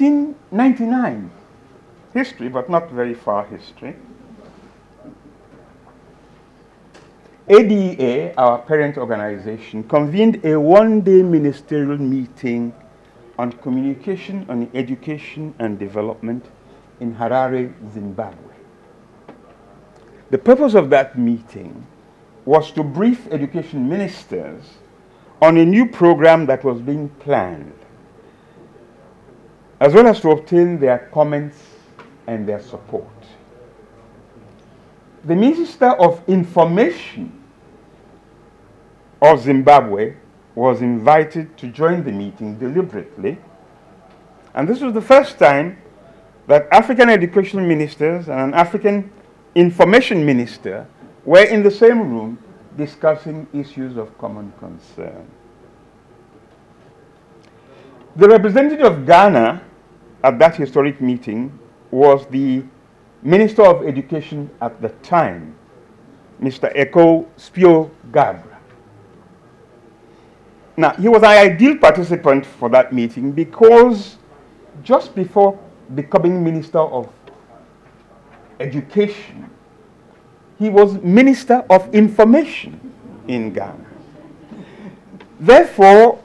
1999, history, but not very far history, ADA, our parent organization, convened a one-day ministerial meeting on communication, on education and development in Harare, Zimbabwe. The purpose of that meeting was to brief education ministers on a new program that was being planned, as well as to obtain their comments and their support. The Minister of Information of Zimbabwe was invited to join the meeting deliberately, and this was the first time that African education ministers and an African information minister were in the same room discussing issues of common concern. The representative of Ghana at that historic meeting was the Minister of Education at the time, Mr. Eko Spio Gabra. Now, he was an ideal participant for that meeting because just before becoming Minister of Education, he was Minister of Information in Ghana. Therefore,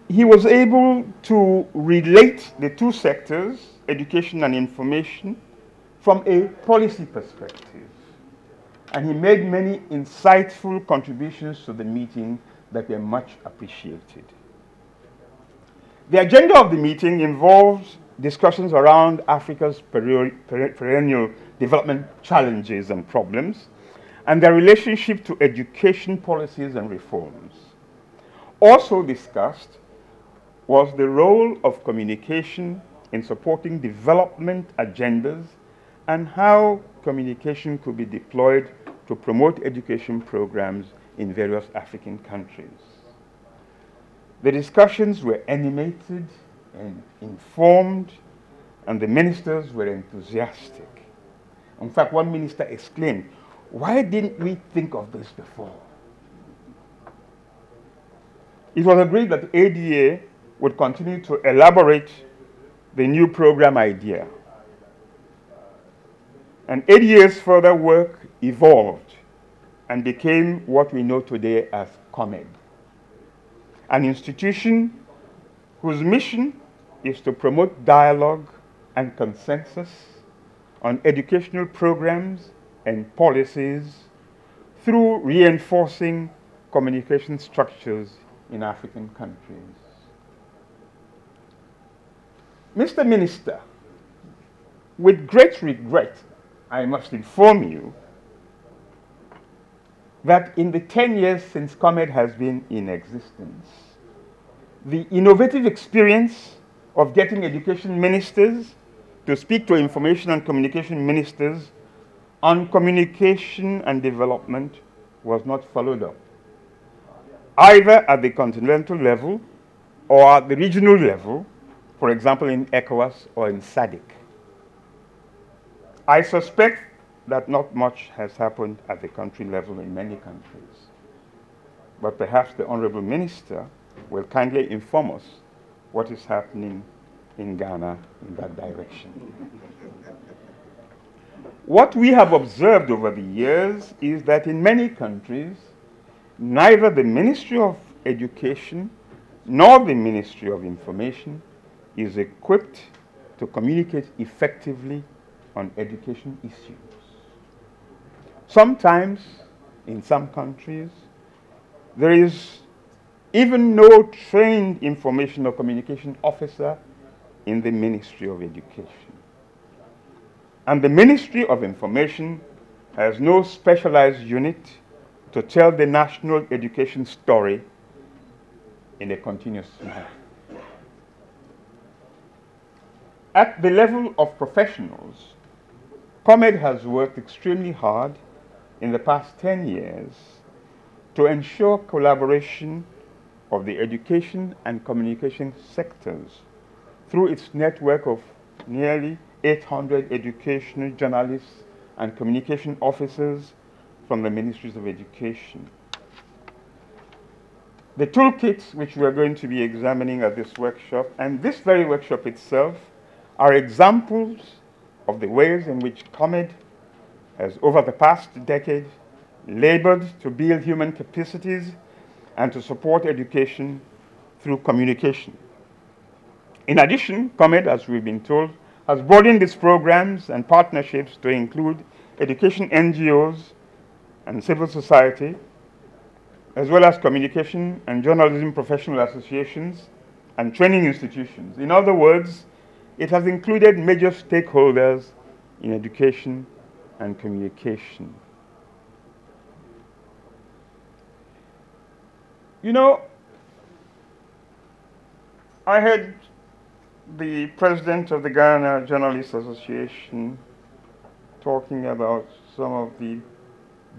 he was able to relate the two sectors, education and information, from a policy perspective. And he made many insightful contributions to the meeting that were much appreciated. The agenda of the meeting involves discussions around Africa's perennial development challenges and problems, and their relationship to education policies and reforms. Also discussed was the role of communication in supporting development agendas and how communication could be deployed to promote education programs in various African countries. The discussions were animated and informed, and the ministers were enthusiastic. In fact, one minister exclaimed, "Why didn't we think of this before?" It was agreed that ADA would continue to elaborate the new program idea. And ADA's further work evolved and became what we know today as COMED, an institution whose mission is to promote dialogue and consensus on educational programs and policies through reinforcing communication structures in African countries. Mr. Minister, with great regret, I must inform you that in the 10 years since COMED has been in existence, the innovative experience of getting education ministers to speak to information and communication ministers on communication and development was not followed up, either at the continental level or at the regional level, for example in ECOWAS or in SADC. I suspect that not much has happened at the country level in many countries, but perhaps the Honorable Minister will kindly inform us what is happening in Ghana in that direction. What we have observed over the years is that in many countries, neither the Ministry of Education nor the Ministry of Information is equipped to communicate effectively on education issues. Sometimes, in some countries, there is even no trained information or communication officer in the Ministry of Education. And the Ministry of Information has no specialized unit to tell the national education story in a continuous manner. At the level of professionals, COMED has worked extremely hard in the past 10 years to ensure collaboration of the education and communication sectors through its network of nearly 800 educational journalists and communication officers from the ministries of education. the toolkits which we are going to be examining at this workshop and this very workshop itself are examples of the ways in which COMED has, over the past decade, labored to build human capacities and to support education through communication. In addition, COMED, as we've been told, has broadened its programs and partnerships to include education NGOs and civil society, as well as communication and journalism professional associations and training institutions. In other words, it has included major stakeholders in education and communication. You know, I heard the president of the Ghana Journalists Association talking about some of the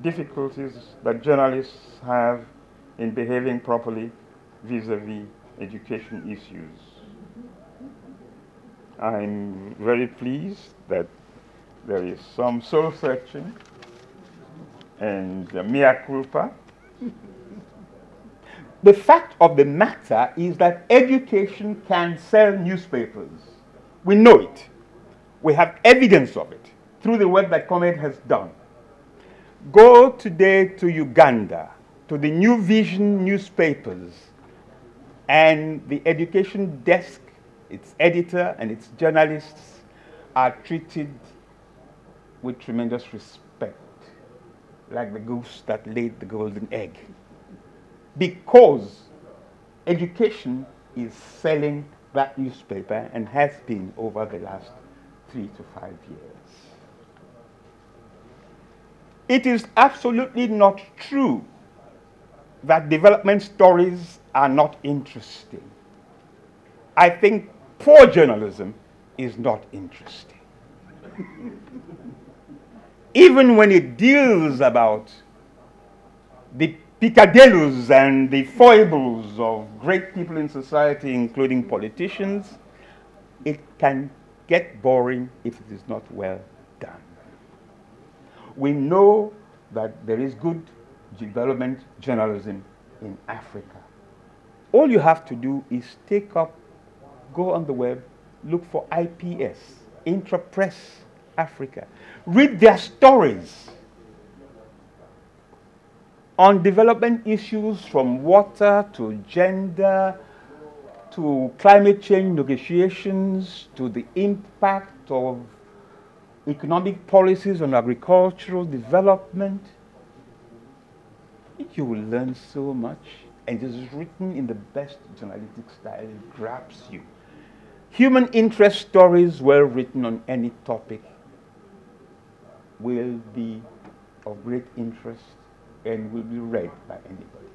difficulties that journalists have in behaving properly vis-a-vis education issues. I'm very pleased that there is some soul searching and mea culpa. The fact of the matter is that education can sell newspapers. We know it. We have evidence of it through the work that COMED has done. Go today to Uganda, to the New Vision newspapers, and the education desk, its editor and its journalists are treated with tremendous respect, like the goose that laid the golden egg. Because education is selling that newspaper and has been over the last 3 to 5 years. It is absolutely not true that development stories are not interesting. I think poor journalism is not interesting. Even when it deals about the peccadillos and the foibles of great people in society, including politicians, it can get boring if it is not well done. We know that there is good development journalism in Africa. All you have to do is go on the web, look for IPS, Intrapress Africa. Read their stories on development issues from water to gender to climate change negotiations to the impact of economic policies on agricultural development. You will learn so much, and it is written in the best journalistic style. It grabs you. Human interest stories well written on any topic will be of great interest and will be read by anybody.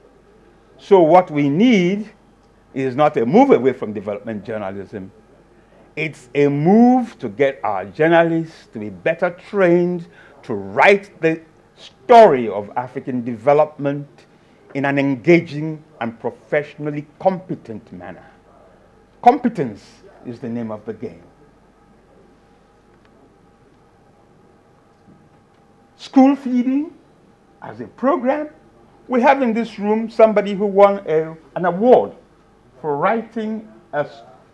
So what we need is not a move away from development journalism. It's a move to get our journalists to be better trained to write the story of African development in an engaging and professionally competent manner. Competence is the name of the game. School feeding as a program. We have in this room somebody who won an award for writing a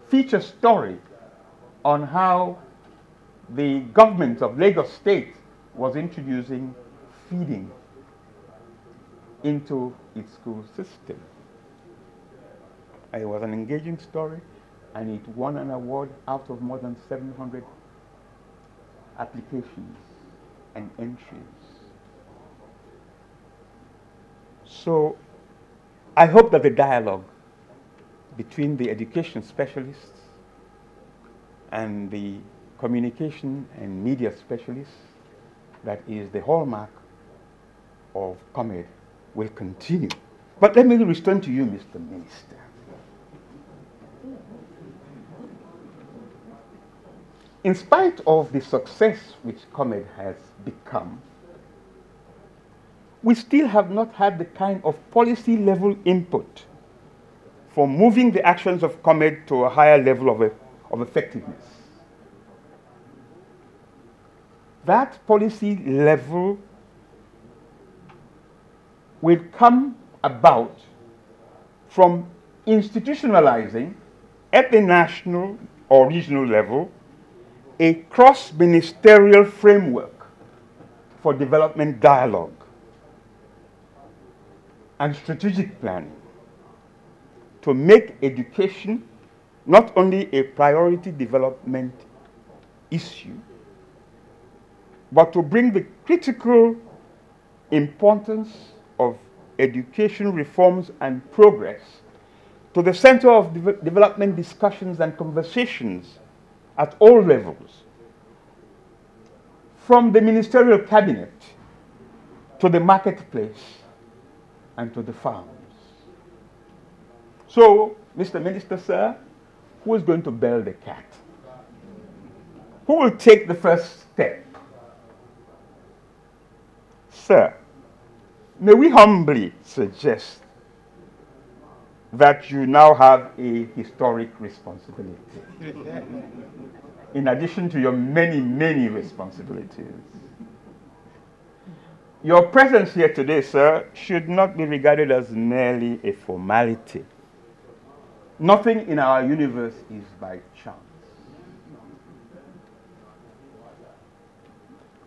feature story on how the government of Lagos State was introducing feeding into its school system. It was an engaging story, and it won an award out of more than 700 applications and entries. So I hope that the dialogue between the education specialists and the communication and media specialists, that is the hallmark of COMED, will continue. But let me return to you, Mr. Minister. In spite of the success which COMED has become, we still have not had the kind of policy level input for moving the actions of COMED to a higher level of effectiveness. That policy level will come about from institutionalizing at the national or regional level a cross-ministerial framework for development dialogue and strategic planning to make education not only a priority development issue, but to bring the critical importance of education reforms and progress to the center of development discussions and conversations at all levels, from the ministerial cabinet to the marketplace and to the farms. So, Mr. Minister, sir, who is going to bell the cat? Who will take the first step? Sir, may we humbly suggest that you now have a historic responsibility, in addition to your many, many responsibilities. Your presence here today, sir, should not be regarded as merely a formality. Nothing in our universe is by chance.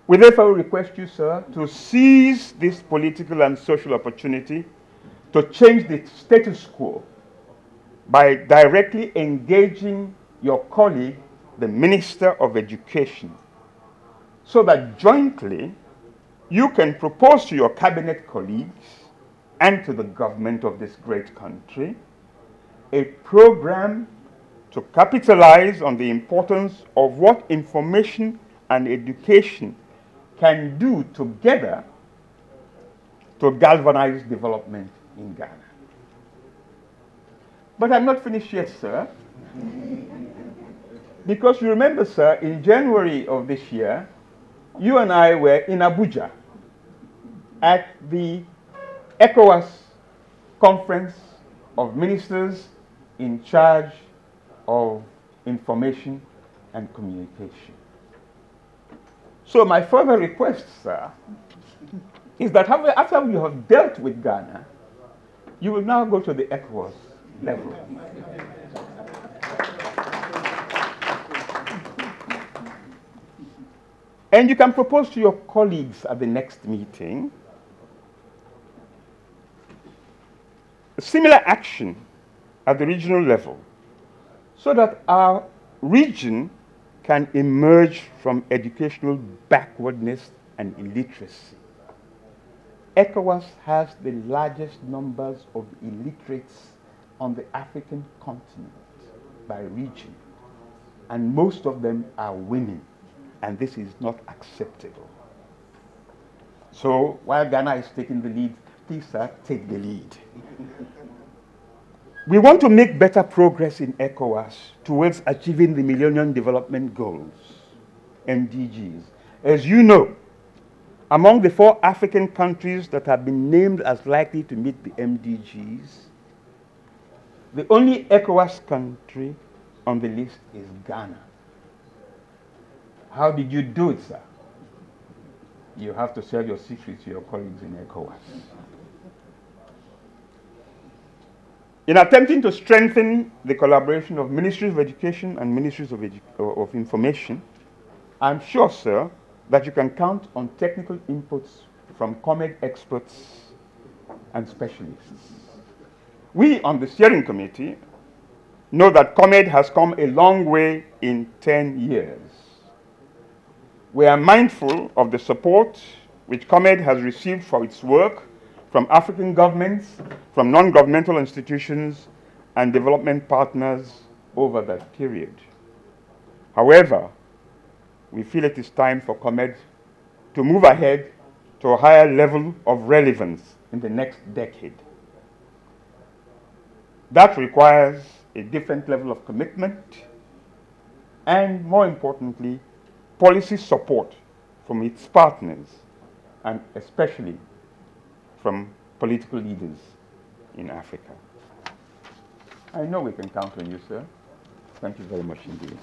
We therefore request you, sir, to seize this political and social opportunity to change the status quo by directly engaging your colleague, the Minister of Education, so that jointly you can propose to your cabinet colleagues and to the government of this great country a program to capitalize on the importance of what information and education can do together to galvanize development in Ghana. But I'm not finished yet, sir. Because you remember, sir, in January of this year, you and I were in Abuja at the ECOWAS Conference of Ministers in charge of information and communication. So my further request, sir, is that after you have dealt with Ghana, you will now go to the ECOWAS level. And you can propose to your colleagues at the next meeting a similar action at the regional level so that our region can emerge from educational backwardness and illiteracy. ECOWAS has the largest numbers of illiterates on the African continent by region, and most of them are women, and this is not acceptable. So while Ghana is taking the lead, please, sir, take the lead. We want to make better progress in ECOWAS towards achieving the Millennium Development Goals, MDGs. As you know, among the 4 African countries that have been named as likely to meet the MDGs, the only ECOWAS country on the list is Ghana. How did you do it, sir? You have to share your secrets to your colleagues in ECOWAS. In attempting to strengthen the collaboration of Ministries of Education and Ministries of Information, I'm sure, sir, that you can count on technical inputs from COMED experts and specialists. We on the steering committee know that COMED has come a long way in 10 years. We are mindful of the support which COMED has received for its work from African governments, from non-governmental institutions, and development partners over that period. However, we feel it is time for COMED to move ahead to a higher level of relevance in the next decade. That requires a different level of commitment and, more importantly, policy support from its partners, and especially from political leaders in Africa. I know we can count on you, sir. Thank you very much indeed.